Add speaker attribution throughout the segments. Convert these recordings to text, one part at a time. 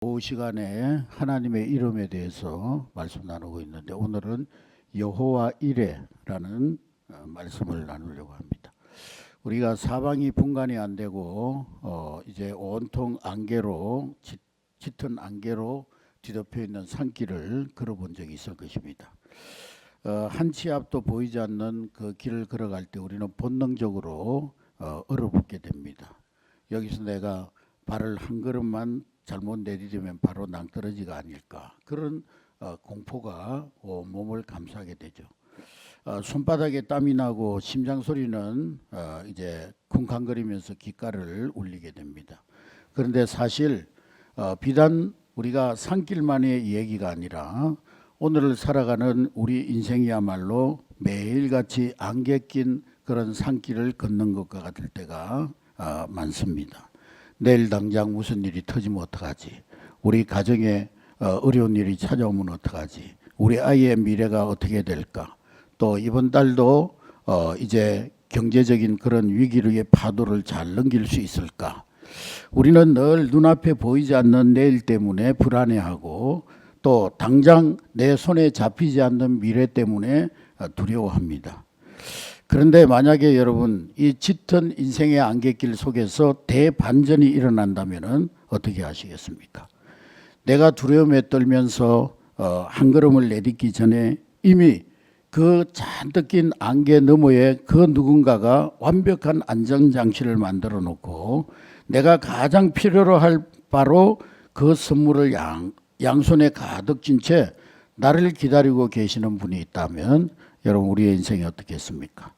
Speaker 1: 그 시간에 하나님의 이름에 대해서 말씀 나누고 있는데 오늘은 여호와 이레라는 말씀을 나누려고 합니다. 우리가 사방이 분간이 안 되고 이제 온통 안개로 짙은 안개로 뒤덮여 있는 산길을 걸어본 적이 있을 것입니다. 한 치 앞도 보이지 않는 그 길을 걸어갈 때 우리는 본능적으로 얼어붙게 됩니다. 여기서 내가 발을 한 걸음만 잘못 내디디면 바로 낭떠러지가 아닐까, 그런 공포가 몸을 감싸게 되죠. 손바닥에 땀이 나고 심장 소리는 이제 쿵쾅거리면서 귓가를 울리게 됩니다. 그런데 사실 비단 우리가 산길만의 얘기가 아니라 오늘을 살아가는 우리 인생이야말로 매일같이 안개 낀 그런 산길을 걷는 것과 같을 때가 많습니다. 내일 당장 무슨 일이 터지면 어떡하지? 우리 가정에 어려운 일이 찾아오면 어떡하지? 우리 아이의 미래가 어떻게 될까? 또 이번 달도 이제 경제적인 그런 위기의 파도를 잘 넘길 수 있을까? 우리는 늘 눈앞에 보이지 않는 내일 때문에 불안해하고 또 당장 내 손에 잡히지 않는 미래 때문에 두려워합니다. 그런데 만약에 여러분 이 짙은 인생의 안갯길 속에서 대반전이 일어난다면 어떻게 하시겠습니까? 내가 두려움에 떨면서 한 걸음을 내딛기 전에 이미 그 잔뜩 낀 안개 너머에 그 누군가가 완벽한 안전장치를 만들어 놓고 내가 가장 필요로 할 바로 그 선물을 양손에 가득 쥔 채 나를 기다리고 계시는 분이 있다면 여러분 우리의 인생이 어떻겠습니까?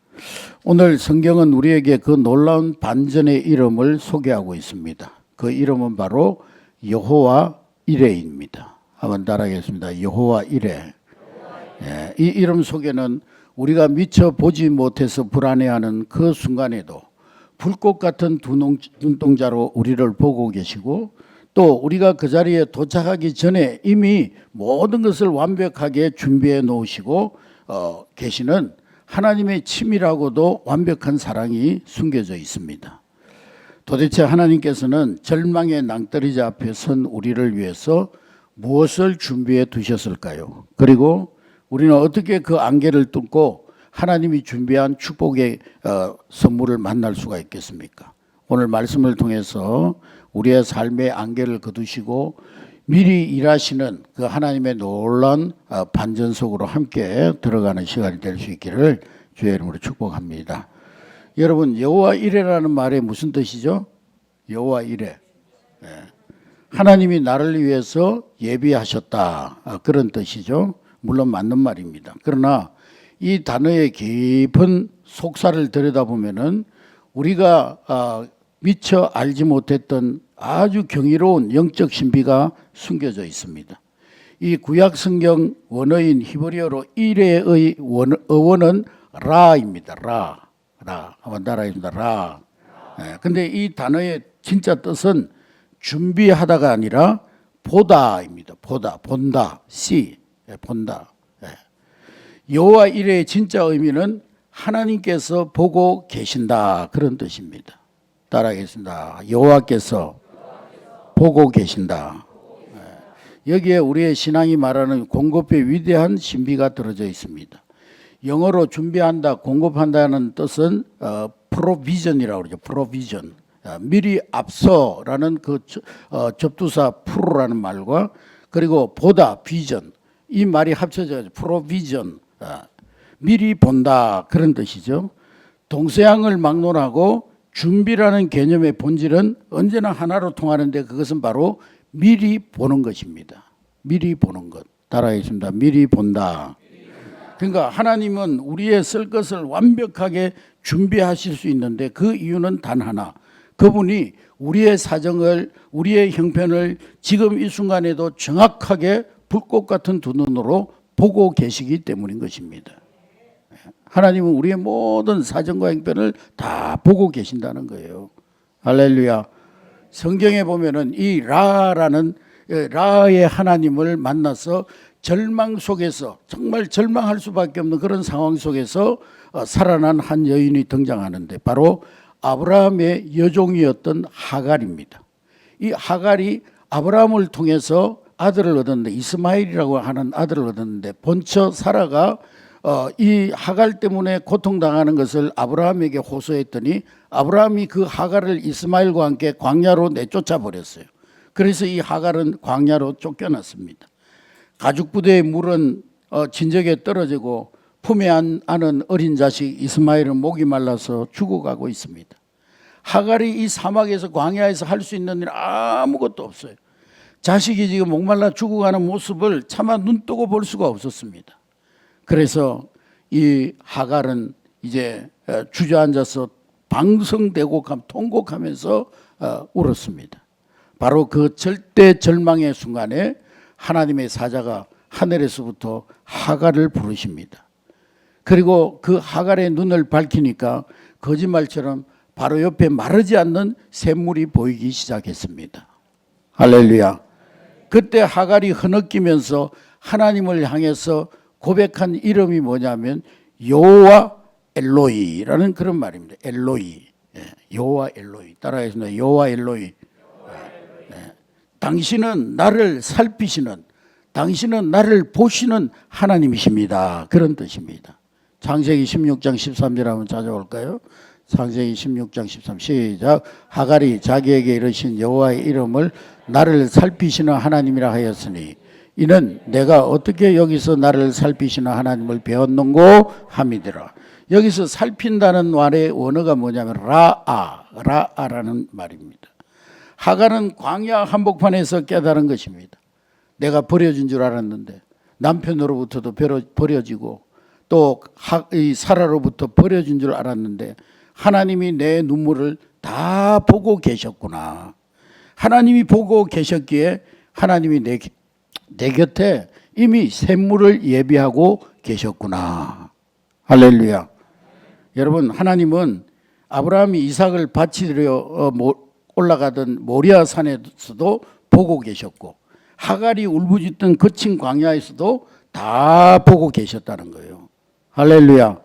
Speaker 1: 오늘 성경은 우리에게 그 놀라운 반전의 이름을 소개하고 있습니다. 그 이름은 바로 여호와 이레입니다. 한번 따라하겠습니다. 여호와 이레. 이 이름 속에는 우리가 미처 보지 못해서 불안해하는 그 순간에도 불꽃 같은 눈동자로 우리를 보고 계시고 또 우리가 그 자리에 도착하기 전에 이미 모든 것을 완벽하게 준비해 놓으시고 계시는 하나님의 치밀하고도 완벽한 사랑이 숨겨져 있습니다. 도대체 하나님께서는 절망의 낭떠러지 앞에 선 우리를 위해서 무엇을 준비해 두셨을까요? 그리고 우리는 어떻게 그 안개를 뚫고 하나님이 준비한 축복의 선물을 만날 수가 있겠습니까? 오늘 말씀을 통해서 우리의 삶의 안개를 거두시고 미리 일하시는 그 하나님의 놀라운 반전 속으로 함께 들어가는 시간이 될 수 있기를 주의 이름으로 축복합니다. 여러분 여호와 이레라는 말이 무슨 뜻이죠? 여호와 이레. 하나님이 나를 위해서 예비하셨다, 그런 뜻이죠. 물론 맞는 말입니다. 그러나 이 단어의 깊은 속사를 들여다보면은 우리가 미처 알지 못했던 아주 경이로운 영적 신비가 숨겨져 있습니다. 이 구약 성경 원어인 히브리어로 이레의 어원은 라입니다. 라. 한번 따라해봅니다. 라. 근데 이 단어의 진짜 뜻은 준비하다가 아니라 보다입니다. 본다. 본다. 여호와 이레의 진짜 의미는 하나님께서 보고 계신다, 그런 뜻입니다. 따라하겠습니다. 여호와께서 보고 계신다. 여기에 우리의 신앙이 말하는 공급의 위대한 신비가 들어져 있습니다. 영어로 준비한다, 공급한다는 뜻은 provision이라고 그러죠. provision. 미리 앞서라는 그 접두사 프로라는 말과 그리고 보다, vision, 이 말이 합쳐져 provision, 미리 본다, 그런 뜻이죠. 동서양을 막론하고 준비라는 개념의 본질은 언제나 하나로 통하는데 그것은 바로 미리 보는 것입니다. 미리 보는 것. 따라하겠습니다. 미리 본다. 그러니까 하나님은 우리의 쓸 것을 완벽하게 준비하실 수 있는데 그 이유는 단 하나. 그분이 우리의 사정을, 우리의 형편을 지금 이 순간에도 정확하게 불꽃 같은 두 눈으로 보고 계시기 때문인 것입니다. 하나님은 우리의 모든 사정과 형편을 다 보고 계신다는 거예요. 할렐루야. 성경에 보면은 이 라라는 라의 하나님을 만나서 절망 속에서, 정말 절망할 수밖에 없는 그런 상황 속에서 살아난 한 여인이 등장하는데 바로 아브라함의 여종이었던 하갈입니다. 이 하갈이 아브라함을 통해서 아들을 얻었는데 이스마엘이라고 하는 아들을 얻었는데 본처 사라가 이 하갈 때문에 고통당하는 것을 아브라함에게 호소했더니 아브라함이 그 하갈을 이스마엘과 함께 광야로 내쫓아 버렸어요. 그래서 이 하갈은 광야로 쫓겨났습니다. 가죽부대의 물은 진적에 떨어지고 품에 안은 어린 자식 이스마엘은 목이 말라서 죽어가고 있습니다. 하갈이 이 사막에서 광야에서 할 수 있는 일 아무것도 없어요. 자식이 지금 목말라 죽어가는 모습을 차마 눈 뜨고 볼 수가 없었습니다. 그래서 이 하갈은 이제 주저앉아서 방성되고 통곡하면서 울었습니다. 바로 그 절대 절망의 순간에 하나님의 사자가 하늘에서부터 하갈을 부르십니다. 그리고 그 하갈의 눈을 밝히니까 거짓말처럼 바로 옆에 마르지 않는 샘물이 보이기 시작했습니다. 할렐루야. 그때 하갈이 흐느끼면서 하나님을 향해서 고백한 이름이 뭐냐면 여호와 엘로이라는 그런 말입니다. 엘로이, 여호와 엘로이. 따라하겠습니다. 여호와 엘로이. 당신은 나를 살피시는, 당신은 나를 보시는 하나님이십니다. 그런 뜻입니다. 창세기 16장 13절 한번 찾아볼까요? 창세기 16장 13 시작. 하갈이 자기에게 이르신 여호와의 이름을 나를 살피시는 하나님이라 하였으니 이는 내가 어떻게 여기서 나를 살피시는 하나님을 배웠는고 함이더라. 여기서 살핀다는 말의 원어가 뭐냐면 라아라는 말입니다. 하갈은 광야 한복판에서 깨달은 것입니다. 내가 버려진 줄 알았는데 남편으로부터도 버려지고 또 이 사라로부터 버려진 줄 알았는데 하나님이 내 눈물을 다 보고 계셨구나. 하나님이 보고 계셨기에 하나님이 내 곁에 이미 샘물을 예비하고 계셨구나. 할렐루야. 여러분, 하나님은 아브라함이 이삭을 바치려 올라가던 모리아 산에서도 보고 계셨고 하갈이 울부짖던 거친 광야에서도 다 보고 계셨다는 거예요. 할렐루야.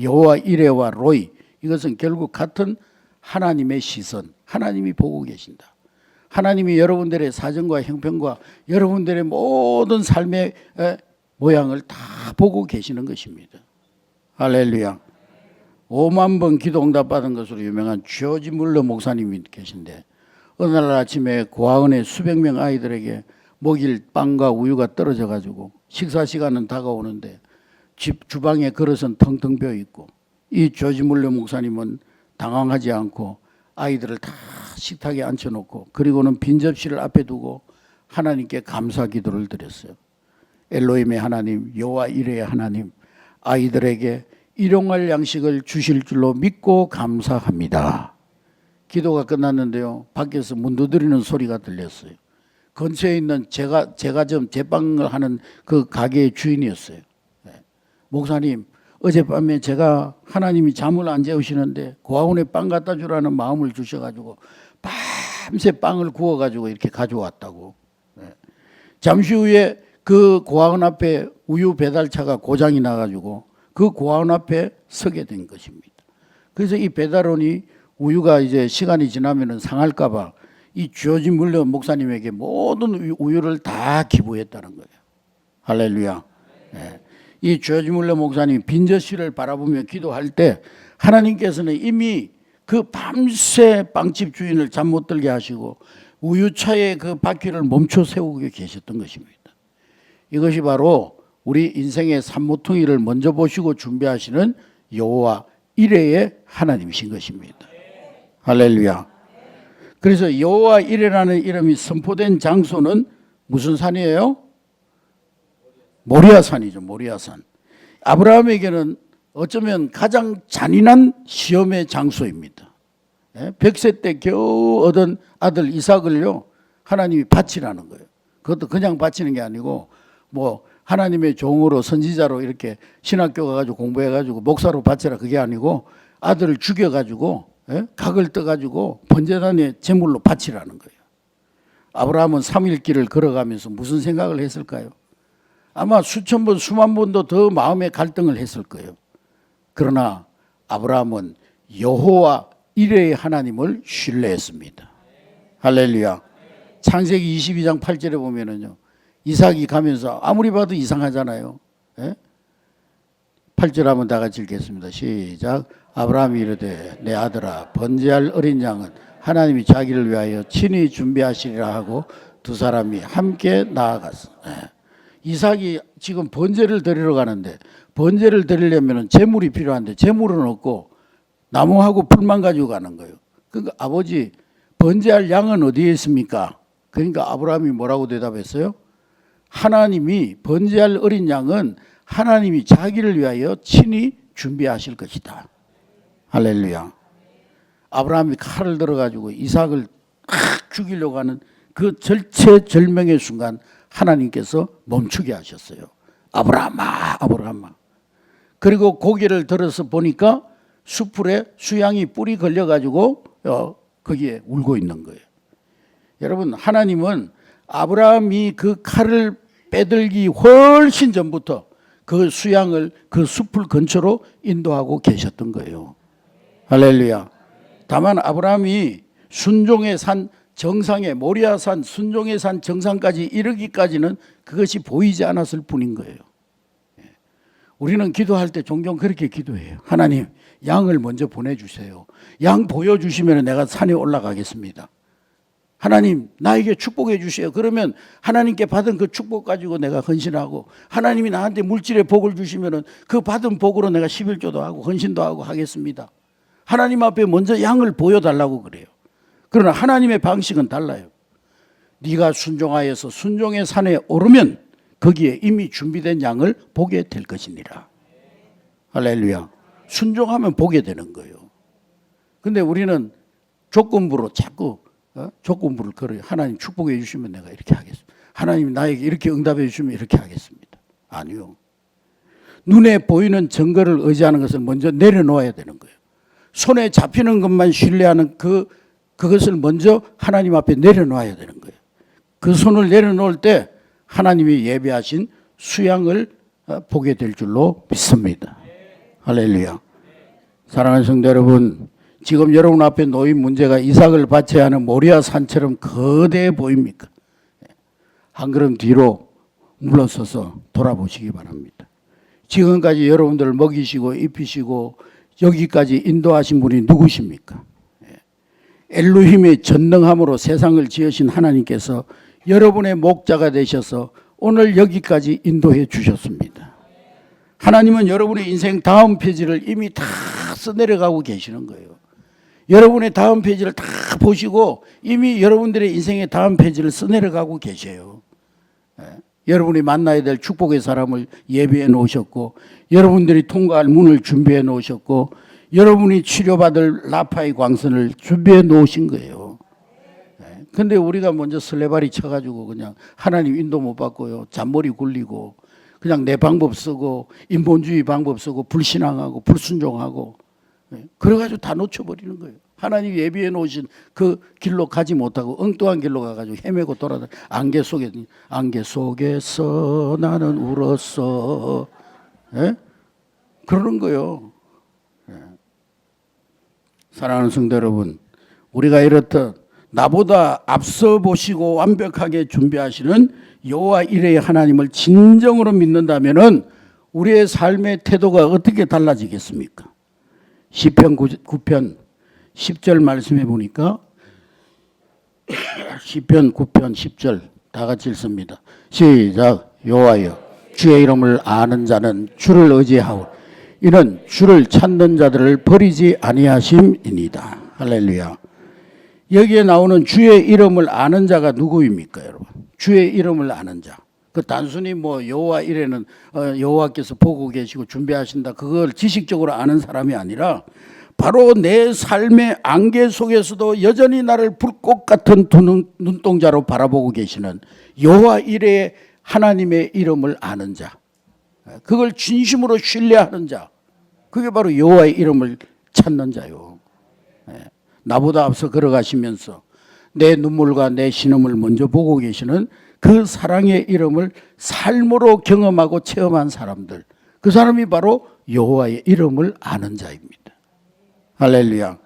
Speaker 1: 여호와 이레와 로이, 이것은 결국 같은 하나님의 시선, 하나님이 보고 계신다. 하나님이 여러분들의 사정과 형편과 여러분들의 모든 삶의 모양을 다 보고 계시는 것입니다. 할렐루야. 5만 번 기도 응답받은 것으로 유명한 조지 물러 목사님이 계신데 어느 날 아침에 고아원의 수백 명 아이들에게 먹일 빵과 우유가 떨어져 가지고 식사 시간은 다가오는데 집 주방에 그릇은 텅텅 비어 있고 이 조지 물러 목사님은 당황하지 않고 아이들을 다 식탁에 앉혀놓고 그리고는 빈 접시를 앞에 두고 하나님께 감사 기도를 드렸어요. 엘로힘의 하나님, 여호와 이레의 하나님, 아이들에게 일용할 양식을 주실 줄로 믿고 감사합니다. 기도가 끝났는데요, 밖에서 문 두드리는 소리가 들렸어요. 근처에 있는 제과점 제빵을 하는 그 가게의 주인이었어요. 목사님, 어젯밤에 제가 하나님이 잠을 안 재우시는데 고아원에 빵 갖다 주라는 마음을 주셔가지고 밤새 빵을 구워가지고 이렇게 가져왔다고. 잠시 후에 그 고아원 앞에 우유 배달차가 고장이 나가지고 그 고아원 앞에 서게 된 것입니다. 그래서 이 배달원이 우유가 이제 시간이 지나면 상할까봐 이 조지 물러 목사님에게 모든 우유를 다 기부했다는 거예요. 할렐루야. 이 조지 물러 목사님이 빈저씨를 바라보며 기도할 때 하나님께서는 이미 그 밤새 빵집 주인을 잠 못 들게 하시고 우유차의 그 바퀴를 멈춰 세우고 계셨던 것입니다. 이것이 바로 우리 인생의 산모퉁이를 먼저 보시고 준비하시는 여호와 이레의 하나님이신 것입니다. 할렐루야. 그래서 여호와 이레라는 이름이 선포된 장소는 무슨 산이에요? 모리아산이죠. 모리아산. 아브라함에게는 어쩌면 가장 잔인한 시험의 장소입니다. 100세 때 겨우 얻은 아들 이삭을요, 하나님이 바치라는 거예요. 그것도 그냥 바치는 게 아니고 뭐 하나님의 종으로 선지자로 이렇게 신학교 가가지고 공부해가지고 목사로 바치라, 그게 아니고 아들을 죽여가지고 각을 떠가지고 번제단에 제물로 바치라는 거예요. 아브라함은 3일 길을 걸어가면서 무슨 생각을 했을까요? 아마 수천 번 수만 번도 더 마음의 갈등을 했을 거예요. 그러나 아브라함은 여호와 이레의 하나님을 신뢰했습니다. 할렐루야. 창세기 22장 8절에 보면은요, 이삭이 가면서 아무리 봐도 이상하잖아요. 예? 8절 한번 다 같이 읽겠습니다. 시작. 아브라함이 이르되 내 아들아 번제할 어린 양은 하나님이 자기를 위하여 친히 준비하시리라 하고 두 사람이 함께 나아갔어. 예. 이삭이 지금 번제를 드리러 가는데 번제를 드리려면 제물이 필요한데 제물은 없고 나무하고 풀만 가지고 가는 거예요. 그러니까 아버지 번제할 양은 어디에 있습니까? 그러니까 아브라함이 뭐라고 대답했어요? 하나님이 번제할 어린 양은 하나님이 자기를 위하여 친히 준비하실 것이다. 할렐루야. 아브라함이 칼을 들어가지고 이삭을 죽이려고 하는 그 절체절명의 순간 하나님께서 멈추게 하셨어요. 아브라함아, 아브라함아. 그리고 고개를 들어서 보니까 수풀에 수양이 뿔이 걸려가지고 거기에 울고 있는 거예요. 여러분, 하나님은 아브라함이 그 칼을 빼들기 훨씬 전부터 그 수양을 그 숲을 근처로 인도하고 계셨던 거예요. 할렐루야. 다만 아브라함이 순종의 산 정상에 모리아산 순종의 산 정상까지 이르기까지는 그것이 보이지 않았을 뿐인 거예요. 우리는 기도할 때 종종 그렇게 기도해요. 하나님, 양을 먼저 보내주세요. 양 보여주시면 내가 산에 올라가겠습니다. 하나님, 나에게 축복해 주세요. 그러면 하나님께 받은 그 축복 가지고 내가 헌신하고, 하나님이 나한테 물질의 복을 주시면 그 받은 복으로 내가 11조도 하고 헌신도 하고 하겠습니다. 하나님 앞에 먼저 양을 보여달라고 그래요. 그러나 하나님의 방식은 달라요. 네가 순종하여서 순종의 산에 오르면 거기에 이미 준비된 양을 보게 될 것이니라. 할렐루야. 순종하면 보게 되는 거예요. 근데 우리는 조건부로 자꾸 조건부를 걸어요. 하나님 축복해 주시면 내가 이렇게 하겠습니다. 하나님 나에게 이렇게 응답해 주시면 이렇게 하겠습니다. 아니요. 눈에 보이는 증거를 의지하는 것을 먼저 내려놓아야 되는 거예요. 손에 잡히는 것만 신뢰하는 그것을 먼저 하나님 앞에 내려놓아야 되는 거예요. 그 손을 내려놓을 때 하나님이 예비하신 수양을 보게 될 줄로 믿습니다. 할렐루야. 사랑하는 성도 여러분, 지금 여러분 앞에 놓인 문제가 이삭을 바쳐야 하는 모리아 산처럼 거대해 보입니까? 한 걸음 뒤로 물러서서 돌아보시기 바랍니다. 지금까지 여러분들을 먹이시고 입히시고 여기까지 인도하신 분이 누구십니까? 엘로힘의 전능함으로 세상을 지으신 하나님께서 여러분의 목자가 되셔서 오늘 여기까지 인도해 주셨습니다. 하나님은 여러분의 인생 다음 페이지를 이미 다 써내려가고 계시는 거예요. 여러분의 다음 페이지를 다 보시고 이미 여러분들의 인생의 다음 페이지를 써내려가고 계세요. 여러분이 만나야 될 축복의 사람을 예비해 놓으셨고, 여러분들이 통과할 문을 준비해 놓으셨고, 여러분이 치료받을 라파의 광선을 준비해 놓으신 거예요. 근데 우리가 먼저 설레발이 쳐가지고 그냥 하나님 인도 못 받고요, 잔머리 굴리고 그냥 내 방법 쓰고 인본주의 방법 쓰고 불신앙하고 불순종하고 그래가지고 다 놓쳐버리는 거예요. 하나님 예비해 놓으신 그 길로 가지 못하고 엉뚱한 길로 가가지고 헤매고 돌아다니. 안개 속에서 나는 울었어. 그러는 거예요. 사랑하는 성도 여러분, 우리가 이렇듯 나보다 앞서 보시고 완벽하게 준비하시는 여호와 이레의 하나님을 진정으로 믿는다면은 우리의 삶의 태도가 어떻게 달라지겠습니까? 시편 9편 10절 말씀해 보니까 시편 9편 10절 다 같이 읽습니다. 시작. 여호와여, 주의 이름을 아는 자는 주를 의지하오. 이는 주를 찾는 자들을 버리지 아니하심이니이다. 할렐루야. 여기에 나오는 주의 이름을 아는 자가 누구입니까, 여러분? 주의 이름을 아는 자. 그 단순히 뭐 여호와 이레는 여호와께서 보고 계시고 준비하신다, 그걸 지식적으로 아는 사람이 아니라 바로 내 삶의 안개 속에서도 여전히 나를 불꽃 같은 두 눈동자로 바라보고 계시는 여호와 이레의 하나님의 이름을 아는 자, 그걸 진심으로 신뢰하는 자, 그게 바로 여호와의 이름을 찾는 자요. 나보다 앞서 걸어가시면서 내 눈물과 내 신음을 먼저 보고 계시는 그 사랑의 이름을 삶으로 경험하고 체험한 사람들, 그 사람이 바로 여호와의 이름을 아는 자입니다. 할렐루야.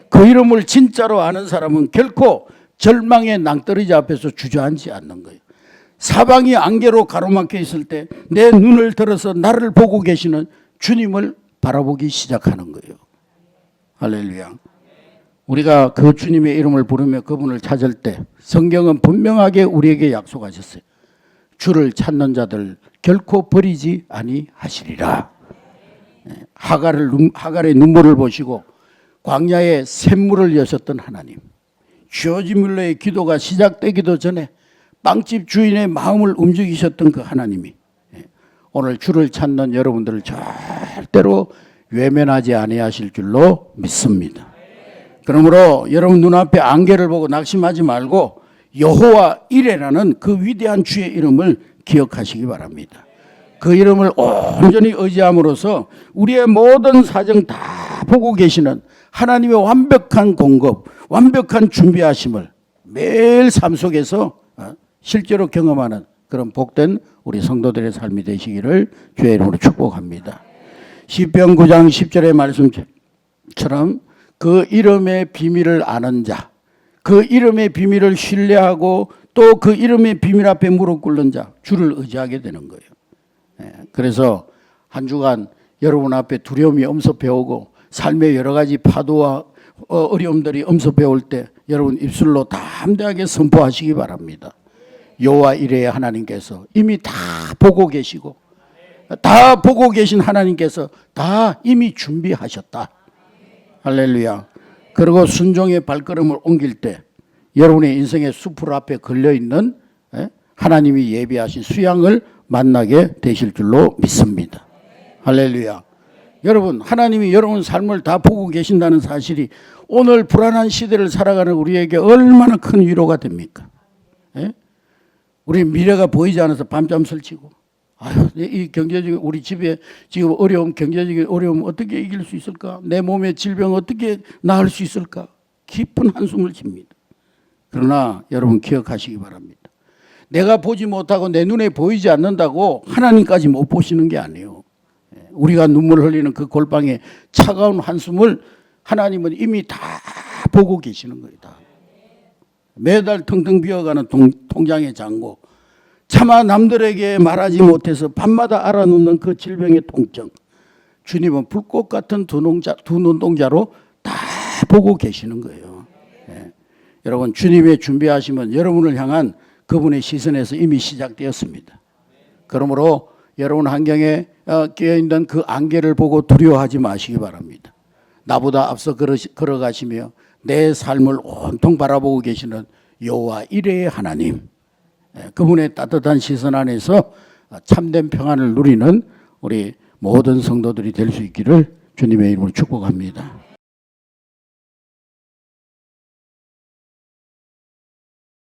Speaker 1: 그 이름을 진짜로 아는 사람은 결코 절망의 낭떠러지 앞에서 주저앉지 않는 거예요. 사방이 안개로 가로막혀 있을 때 내 눈을 들어서 나를 보고 계시는 주님을 바라보기 시작하는 거예요. 할렐루야. 우리가 그 주님의 이름을 부르며 그분을 찾을 때 성경은 분명하게 우리에게 약속하셨어요. 주를 찾는 자들 결코 버리지 아니하시리라. 하갈의 눈물을 보시고 광야에 샘물을 여셨던 하나님, 조지 뮬러의 기도가 시작되기도 전에 빵집 주인의 마음을 움직이셨던 그 하나님이 오늘 주를 찾는 여러분들을 절대로 외면하지 아니하실 줄로 믿습니다. 그러므로 여러분 눈앞에 안개를 보고 낙심하지 말고 여호와 이레라는 그 위대한 주의 이름을 기억하시기 바랍니다. 그 이름을 온전히 의지함으로써 우리의 모든 사정 다 보고 계시는 하나님의 완벽한 공급, 완벽한 준비하심을 매일 삶 속에서 실제로 경험하는 그런 복된 우리 성도들의 삶이 되시기를 주의 이름으로 축복합니다. 시편 9장 10절의 말씀처럼 그 이름의 비밀을 아는 자, 그 이름의 비밀을 신뢰하고 또 그 이름의 비밀 앞에 무릎 꿇는 자, 주를 의지하게 되는 거예요. 그래서 한 주간 여러분 앞에 두려움이 엄습해오고 삶의 여러 가지 파도와 어려움들이 엄습해올 때 여러분 입술로 담대하게 선포하시기 바랍니다. 여호와 이레의 하나님께서 이미 다 보고 계시고 다 보고 계신 하나님께서 다 이미 준비하셨다. 할렐루야. 그리고 순종의 발걸음을 옮길 때 여러분의 인생의 숲을 앞에 걸려있는 하나님이 예비하신 수양을 만나게 되실 줄로 믿습니다. 할렐루야. 여러분, 하나님이 여러분 삶을 다 보고 계신다는 사실이 오늘 불안한 시대를 살아가는 우리에게 얼마나 큰 위로가 됩니까? 우리 미래가 보이지 않아서 밤잠 설치고, 아유, 이 경제적인 우리 집에 지금 어려움, 경제적인 어려움 어떻게 이길 수 있을까? 내 몸의 질병 어떻게 나을 수 있을까? 깊은 한숨을 칩니다. 그러나 여러분 기억하시기 바랍니다. 내가 보지 못하고 내 눈에 보이지 않는다고 하나님까지 못 보시는 게 아니에요. 우리가 눈물 흘리는 그 골방에 차가운 한숨을 하나님은 이미 다 보고 계시는 거예요. 다. 매달 텅텅 비어가는 통장의 잔고, 차마 남들에게 말하지 못해서 밤마다 알아놓는 그 질병의 통증, 주님은 불꽃 같은 두 눈동자로 다 보고 계시는 거예요. 여러분, 주님의 준비하시면 여러분을 향한 그분의 시선에서 이미 시작되었습니다. 그러므로 여러분 환경에 끼어있는 그 안개를 보고 두려워하지 마시기 바랍니다. 나보다 앞서 걸어가시며 내 삶을 온통 바라보고 계시는 여호와 이레의 하나님, 그분의 따뜻한 시선 안에서 참된 평안을 누리는 우리 모든 성도들이 될 수 있기를 주님의 이름으로 축복합니다.